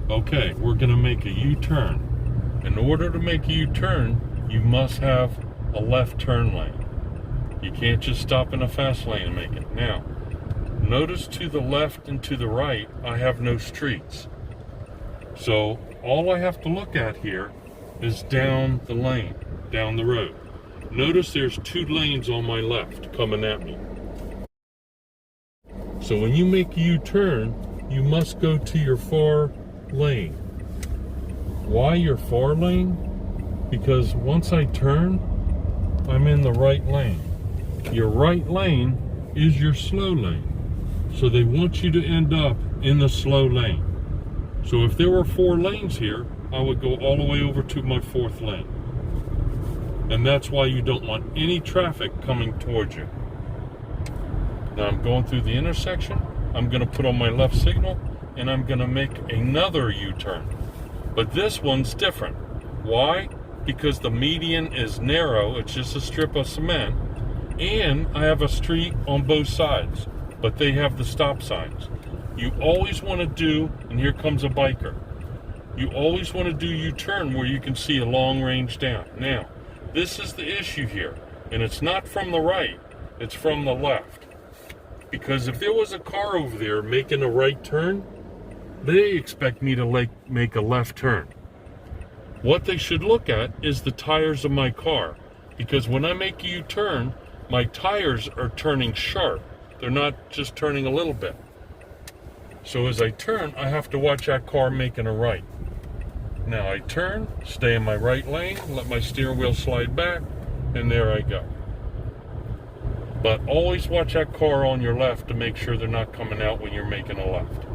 Okay, we're going to make a U-turn. In order to make a U-turn, you must have a left turn lane. You can't just stop in a fast lane and make it. Now, notice to the left and to the right, I have no streets. So all I have to look at here is down the lane, down the road. Notice there's 2 lanes on my left coming at me. So when you make a U-turn, you must go to your far lane. Why your far lane? Because once I turn, I'm in the right lane. Your right lane is your slow lane. So they want you to end up in the slow lane. So if there were 4 lanes here, I would go all the way over to my 4th lane. And that's why you don't want any traffic coming towards you. Now I'm going through the intersection. I'm going to put on my left signal and I'm going to make another U-turn. But this one's different. Why? Because the median is narrow. It's just a strip of cement. And I have a street on both sides, but they have the stop signs. You always want to do, and here comes a biker, you always want to do U-turn where you can see a long range down. Now, this is the issue here, and it's not from the right, it's from the left. Because if there was a car over there making a right turn, they expect me to make a left turn. What they should look at is the tires of my car, because when I make a U-turn, my tires are turning sharp. They're not just turning a little bit. So as I turn, I have to watch that car making a right. Now I turn, stay in my right lane, let my steering wheel slide back, and there I go. But always watch that car on your left to make sure they're not coming out when you're making a left.